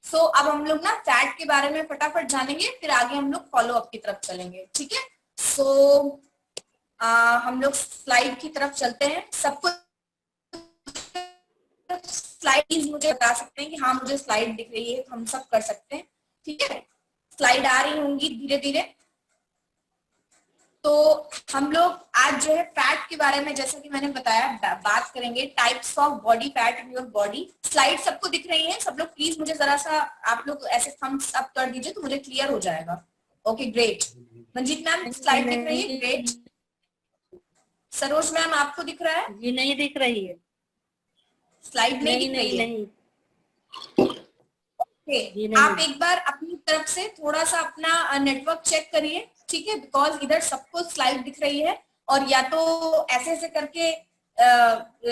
सो अब हम लोग ना फैट के बारे में फटाफट जानेंगे, फिर आगे हम लोग फॉलो अप की तरफ चलेंगे, ठीक है। सो हम लोग स्लाइड की तरफ चलते हैं। सबको स्लाइड मुझे बता सकते हैं कि हाँ मुझे स्लाइड दिख रही है, तो हम सब कर सकते हैं, ठीक है। स्लाइड आ रही होंगी धीरे धीरे। तो हम लोग आज जो है फैट के बारे में, जैसा कि मैंने बताया, बात करेंगे types of body fat in your body. Slide सबको दिख रही है? सब लोग प्लीज मुझे जरा सा आप लोग ऐसे थम्स अप कर दीजिए तो मुझे क्लियर हो जाएगा। Okay great. Manjeet ma'am slide दिख रही है? ग्रेट। सरोज मैम आपको दिख रहा है? जी नहीं दिख रही है, स्लाइड नहीं दिख रही है? नहीं। ओके, आप एक बार अपनी तरफ से थोड़ा सा अपना नेटवर्क चेक करिए, ठीक है, बिकॉज इधर सबको स्लाइड दिख रही है। और या तो ऐसे ऐसे करके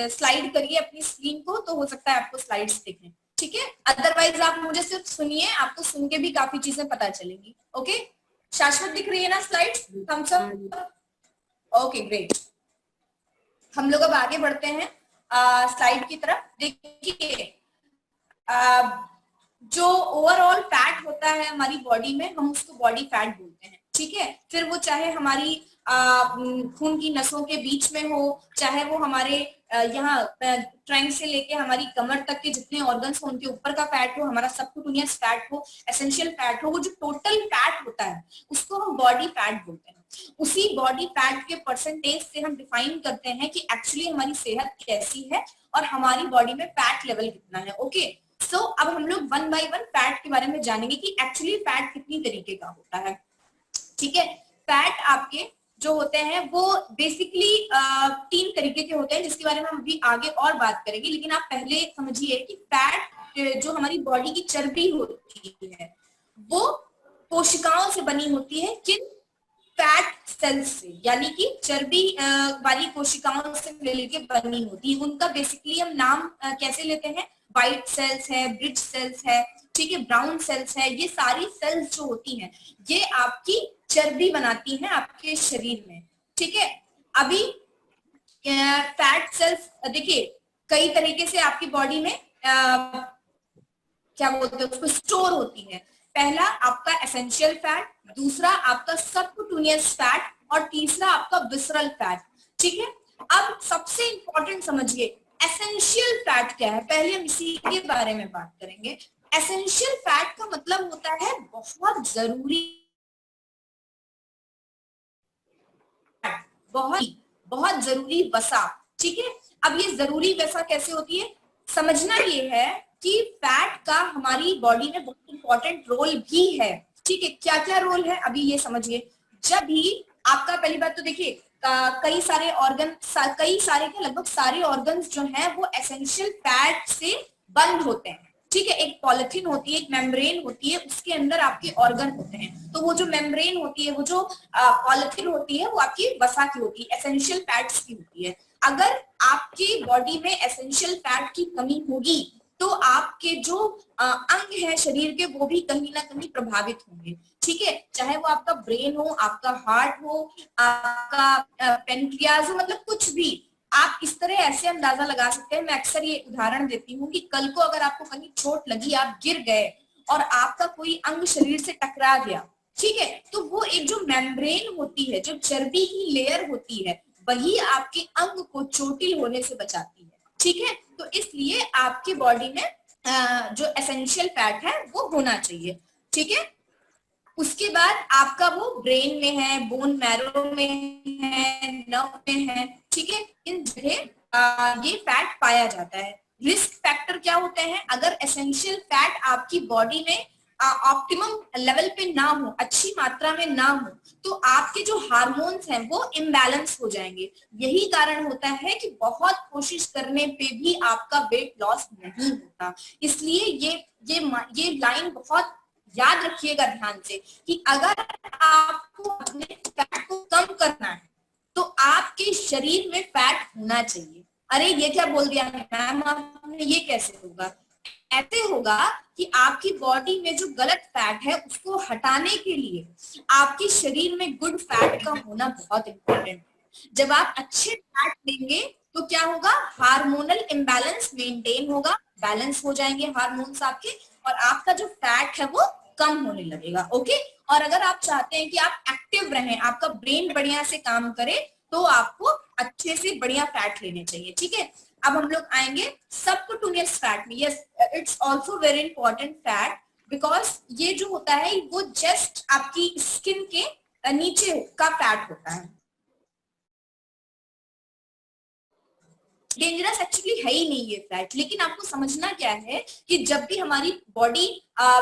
स्लाइड करिए अपनी स्क्रीन को, तो हो सकता है आपको स्लाइड्स दिखें, ठीक है। अदरवाइज आप मुझे सिर्फ सुनिए, आपको सुन के भी काफी चीजें पता चलेंगी। ओके, शाश्वत दिख रही है ना slide? Thumbs up. Okay great. हम लोग अब आगे बढ़ते हैं स्लाइड की तरफ। देखिए जो ओवरऑल फैट होता है हमारी बॉडी में, हम उसको बॉडी फैट बोलते हैं, ठीक है। फिर वो चाहे हमारी खून की नसों के बीच में हो, चाहे वो हमारे यहाँ ट्रंक से लेके हमारी कमर तक के जितने ऑर्गन्स हो उनके ऊपर का फैट हो, हमारा सबक्यूटेनियस फैट हो, एसेंशियल फैट हो, वो जो टोटल फैट होता है उसको हम बॉडी फैट बोलते हैं। उसी बॉडी फैट के परसेंटेज से हम डिफाइन करते हैं कि एक्चुअली हमारी सेहत कैसी है और हमारी बॉडी में फैट लेवल कितना है। ओके, सो अब हम लोग वन बाय वन फैट के बारे में जानेंगे कि एक्चुअली फैट कितनी तरीके का होता है, ठीक है। फैट आपके जो होते हैं वो बेसिकली 3 तरीके के होते हैं, जिसके बारे में हम अभी आगे और बात करेंगे। लेकिन आप पहले समझिए कि फैट जो हमारी बॉडी की चर्बी होती है वो कोशिकाओं से बनी होती है। किन? फैट सेल्स से, यानी कि चर्बी वाली कोशिकाओं से मिलकर बनी होती है। उनका बेसिकली हम नाम कैसे लेते हैं? व्हाइट सेल्स है, ब्रिज सेल्स है, ठीक है, ब्राउन सेल्स है। ये सारी सेल्स जो होती हैं ये आपकी चर्बी बनाती हैं आपके शरीर में, ठीक है। अभी फैट सेल्स देखिए कई तरीके से आपकी बॉडी में क्या बोलते हैं उसको, स्टोर होती है। पहला आपका एसेंशियल फैट, दूसरा आपका सबक्यूटेनियस फैट और तीसरा आपका विसरल फैट, ठीक है। अब सबसे इंपॉर्टेंट समझिए एसेंशियल फैट क्या है, पहले हम इसी के बारे में बात करेंगे। एसेंशियल फैट का मतलब होता है बहुत जरूरी, बहुत जरूरी वसा, ठीक है। अब ये जरूरी वसा कैसे होती है, समझना ये है कि फैट का हमारी बॉडी में बहुत इंपॉर्टेंट रोल भी है, ठीक है। क्या क्या रोल है अभी ये समझिए। जब भी आपका, पहली बात तो देखिए कई सारे ऑर्गन, कई सारे क्या लगभग सारे ऑर्गन्स जो हैं वो एसेंशियल फैट से बंद होते हैं, ठीक है। एक पॉलिथीन होती है, एक मेम्ब्रेन होती है, उसके अंदर आपके ऑर्गन होते हैं। तो वो जो मेम्ब्रेन होती है, वो जो पॉलिथीन होती है, वो आपकी वसा की होती है, एसेंशियल फैट्स की होती है। अगर आपकी बॉडी में एसेंशियल फैट की कमी होगी तो आपके जो अंग है शरीर के वो भी कहीं ना कहीं प्रभावित होंगे, ठीक है। चाहे वो आपका ब्रेन हो, आपका हार्ट हो, आपका पेनक्रियाज हो, मतलब कुछ भी। आप इस तरह ऐसे अंदाजा लगा सकते हैं, मैं अक्सर ये उदाहरण देती हूँ कि कल को अगर आपको कहीं चोट लगी, आप गिर गए और आपका कोई अंग शरीर से टकरा गया, ठीक है, तो वो एक जो मेम्ब्रेन होती है, जो चर्बी की लेयर होती है, वही आपके अंग को चोटिल होने से बचाती है, ठीक है। तो इसलिए आपकी बॉडी में जो एसेंशियल फैट है वो होना चाहिए, ठीक है। उसके बाद आपका वो ब्रेन में है, बोन मैरो में है, नर्व में है, ठीक है। इन जगह ये फैट पाया जाता है। रिस्क फैक्टर क्या होते हैं? अगर एसेंशियल फैट आपकी बॉडी में ऑप्टिमम लेवल पे ना हो, अच्छी मात्रा में ना हो, तो आपके जो हार्मोन्स हैं वो इम्बैलेंस हो जाएंगे। यही कारण होता है कि बहुत कोशिश करने पे भी आपका वेट लॉस नहीं होता। इसलिए ये लाइन बहुत याद रखिएगा ध्यान से कि अगर आपको अपने फैट को कम करना है तो आपके शरीर में फैट होना चाहिए। अरे ये क्या बोल दिया मैम आपने, ये कैसे होगा? ऐसे होगा कि आपकी बॉडी में जो गलत फैट है उसको हटाने के लिए आपके शरीर में गुड फैट का होना बहुत इंपॉर्टेंट है। जब आप अच्छे फैट लेंगे तो क्या होगा? हार्मोनल इम्बैलेंस मेंटेन होगा, बैलेंस हो जाएंगे हार्मोन्स आपके, और आपका जो फैट है वो कम होने लगेगा। ओके, और अगर आप चाहते हैं कि आप एक्टिव रहें, आपका ब्रेन बढ़िया से काम करे, तो आपको अच्छे से बढ़िया फैट लेने चाहिए। ठीक है, अब हम लोग आएंगे सबक्यूटेनियस फैट में। Yes, it's also very important fat, because ये जो होता है वो जस्ट आपकी स्किन के नीचे का फैट होता है। डेंजरस एक्चुअली है ही नहीं ये फैट, लेकिन आपको समझना क्या है कि जब भी हमारी बॉडी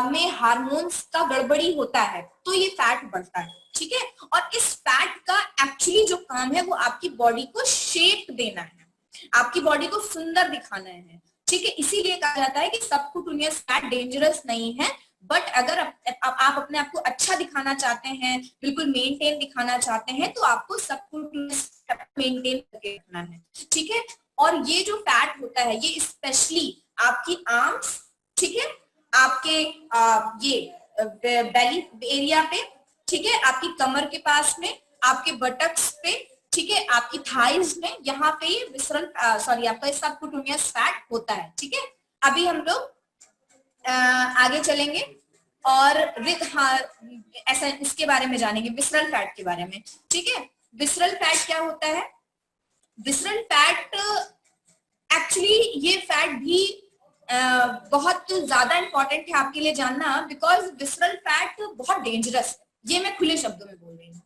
में हार्मोन्स का गड़बड़ी होता है तो ये फैट बढ़ता है। ठीक है, और इस फैट का एक्चुअली जो काम है वो आपकी बॉडी को शेप देना है, आपकी बॉडी को सुंदर दिखाना है। ठीक है, इसीलिए कहा जाता है कि सबक्यूटेनियस फैट डेंजरस नहीं है, बट अगर आप अपने आप को अच्छा दिखाना चाहते हैं, बिल्कुल मेंटेन दिखाना चाहते हैं, तो आपको सबक्यूटेनियस मेंटेन करके रखना है। ठीक है, और ये जो फैट होता है ये स्पेशली आपकी आर्म्स, ठीक है, आपके ये बेली एरिया पे, ठीक है, आपकी कमर के पास में, आपके बटक्स पे, ठीक है, आपकी थाइज में, यहाँ पे ये विसरल आपका सबक्यूटेनियस फैट होता है। ठीक है, अभी हम लोग आगे चलेंगे और हाँ, ऐसा इसके बारे में जानेंगे, विसरल फैट के बारे में। ठीक है, विसरल फैट क्या होता है? विसरल फैट एक्चुअली ये फैट भी बहुत ज्यादा इंपॉर्टेंट है आपके लिए जानना, बिकॉज विसरल फैट बहुत डेंजरस है, ये मैं खुले शब्दों में बोल रही हूँ।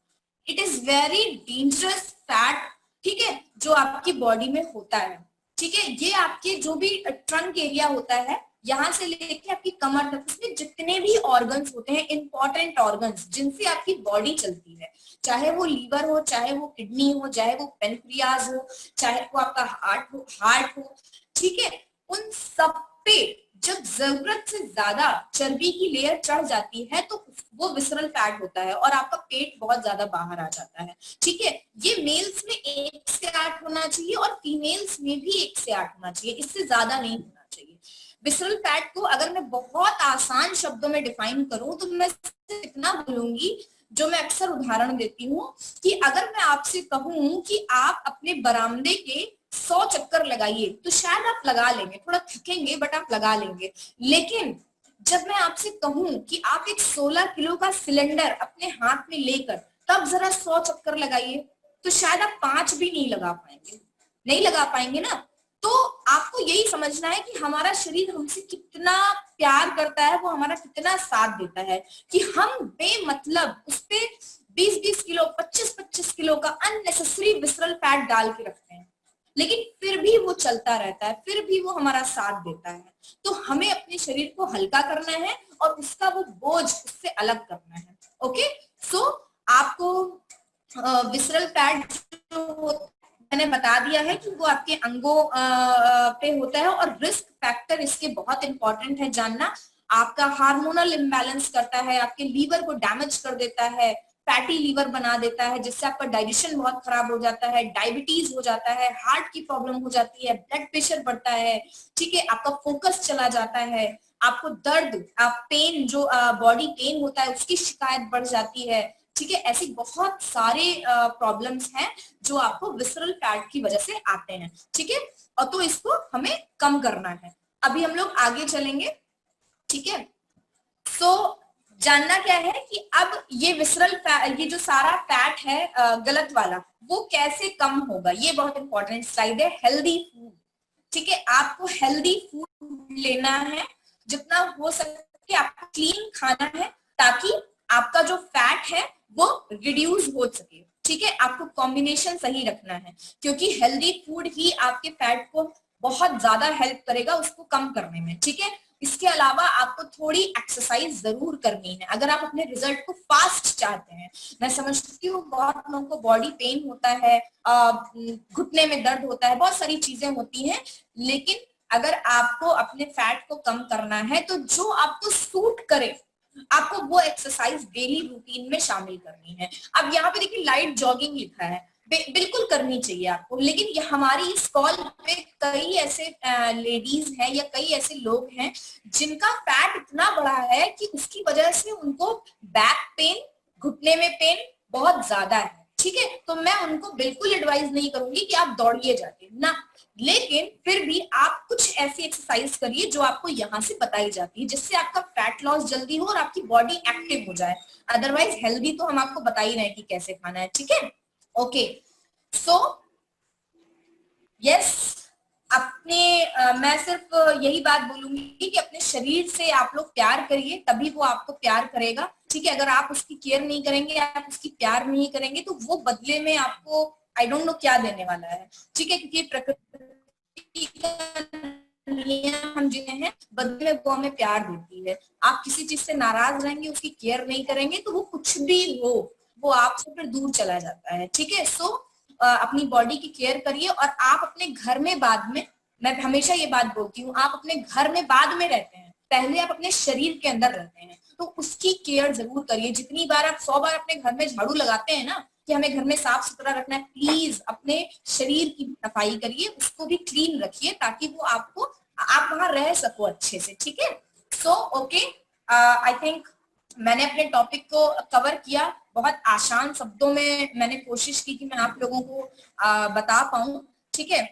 It is very dangerous fat, ठीक है, जो आपकी बॉडी में होता है। ठीक है, ये आपके जो भी ट्रंक एरिया होता है, यहाँ से लेके आपकी कमर तक, उसमें जितने भी ऑर्गन्स होते हैं, इंपॉर्टेंट ऑर्गन्स जिनसे आपकी बॉडी चलती है, चाहे वो लीवर हो, चाहे वो किडनी हो, चाहे वो पेनक्रियाज हो, चाहे वो आपका हार्ट हो, ठीक है, उन सब पे जब जरूरत से ज्यादा चर्बी की लेयर चढ़ जाती है तो वो विसरल फैट होता है और आपका पेट बहुत ज्यादा बाहर आ जाता है। ठीक है, ये मेल्स में 1 से 8 होना चाहिए और फीमेल्स में भी 1 से 8 होना चाहिए, इससे ज्यादा नहीं होना चाहिए। विसरल फैट को अगर मैं बहुत आसान शब्दों में डिफाइन करूं तो मैं इतना बोलूंगी, जो मैं अक्सर उदाहरण देती हूँ, कि अगर मैं आपसे कहूं कि आप अपने बरामदे के 100 चक्कर लगाइए तो शायद आप लगा लेंगे, थोड़ा थकेंगे बट आप लगा लेंगे। लेकिन जब मैं आपसे कहूं कि आप एक 16 किलो का सिलेंडर अपने हाथ में लेकर तब जरा 100 चक्कर लगाइए, तो शायद आप 5 भी नहीं लगा पाएंगे, नहीं लगा पाएंगे ना। तो आपको यही समझना है कि हमारा शरीर हमसे कितना प्यार करता है, वो हमारा कितना साथ देता है, कि हम बेमतलब उस पे 20-20 किलो 25-25 किलो का अननेसेसरी विसरल फैट डाल के रखते हैं, लेकिन फिर भी वो चलता रहता है, फिर भी वो हमारा साथ देता है। तो हमें अपने शरीर को हल्का करना है और उसका वो बोझ उससे अलग करना है। ओके, सो आपको विसरल फैट जो मैंने बता दिया है कि वो आपके अंगों पे होता है, और रिस्क फैक्टर इसके बहुत इंपॉर्टेंट है जानना। आपका हार्मोनल इम्बैलेंस करता है, आपके लीवर को डैमेज कर देता है, फैटी लीवर बना देता है, जिससे आपका डाइजेशन बहुत खराब हो जाता है, डायबिटीज हो जाता है, हार्ट की प्रॉब्लम हो जाती है, ब्लड प्रेशर बढ़ता है, ठीक है, आपका फोकस चला जाता है, आपको दर्द, आप पेन, जो बॉडी पेन होता है उसकी शिकायत बढ़ जाती है। ठीक है, ऐसी बहुत सारे प्रॉब्लम्स हैं जो आपको विसरल फैट की वजह से आते हैं। ठीक है, और तो इसको हमें कम करना है। अभी हम लोग आगे चलेंगे। ठीक है, सो जानना क्या है कि अब ये विसरल फैट, ये जो सारा फैट है गलत वाला, वो कैसे कम होगा, ये बहुत इंपॉर्टेंट स्लाइड है। हेल्दी फूड, ठीक है, आपको हेल्दी फूड लेना है, जितना हो सके आपको क्लीन खाना है, ताकि आपका जो फैट है वो रिड्यूस हो सके। ठीक है, आपको कॉम्बिनेशन सही रखना है, क्योंकि हेल्दी फूड ही आपके फैट को बहुत ज्यादा हेल्प करेगा उसको कम करने में। ठीक है, इसके अलावा आपको थोड़ी एक्सरसाइज जरूर करनी है अगर आप अपने रिजल्ट को फास्ट चाहते हैं। मैं समझती हूँ बहुत लोगों को बॉडी पेन होता है, घुटने में दर्द होता है, बहुत सारी चीजें होती हैं, लेकिन अगर आपको अपने फैट को कम करना है तो जो आपको सूट करे, आपको वो एक्सरसाइज डेली रूटीन में शामिल करनी है। अब यहाँ पे देखिए लाइट जॉगिंग लिखा है, बिल्कुल करनी चाहिए आपको, लेकिन ये हमारी इस कॉल पे कई ऐसे लेडीज हैं या कई ऐसे लोग हैं जिनका फैट इतना बड़ा है कि उसकी वजह से उनको बैक पेन, घुटने में पेन बहुत ज्यादा है। ठीक है, तो मैं उनको बिल्कुल एडवाइज नहीं करूंगी कि आप दौड़िए जाके ना, लेकिन फिर भी आप कुछ ऐसी एक्सरसाइज करिए जो आपको यहाँ से बताई जाती है, जिससे आपका फैट लॉस जल्दी हो और आपकी बॉडी एक्टिव हो जाए। अदरवाइज हेल्दी तो हम आपको बता ही रहे हैं कि कैसे खाना है, ठीक है। ओके, सो यस, मैं सिर्फ यही बात बोलूंगी कि अपने शरीर से आप लोग प्यार करिए, तभी वो आपको प्यार करेगा, ठीक है। अगर आप उसकी केयर नहीं करेंगे, आप उसकी प्यार नहीं करेंगे, तो वो बदले में आपको आई डोंट नो क्या देने वाला है, ठीक है। क्योंकि प्रकृति का नियम हम जिन्हें हैं, बदले में वो हमें प्यार देती है। आप किसी चीज से नाराज रहेंगे, उसकी केयर नहीं करेंगे, तो वो कुछ भी हो, वो आपसे फिर दूर चला जाता है, ठीक है। सो अपनी बॉडी की केयर करिए। और आप अपने घर में बाद में, मैं हमेशा ये बात बोलती हूँ, आप अपने घर में बाद में रहते हैं, पहले आप अपने शरीर के अंदर रहते हैं, तो उसकी केयर जरूर करिए। जितनी बार आप 100 बार अपने घर में झाड़ू लगाते हैं ना कि हमें घर में साफ सुथरा रखना है, प्लीज अपने शरीर की सफाई करिए, उसको भी क्लीन रखिए, ताकि वो आपको, आप वहां रह सको अच्छे से, ठीक है। सो ओके, आई थिंक मैंने अपने टॉपिक को कवर किया, बहुत आसान शब्दों में मैंने कोशिश की कि मैं आप लोगों को बता पाऊं, ठीक है।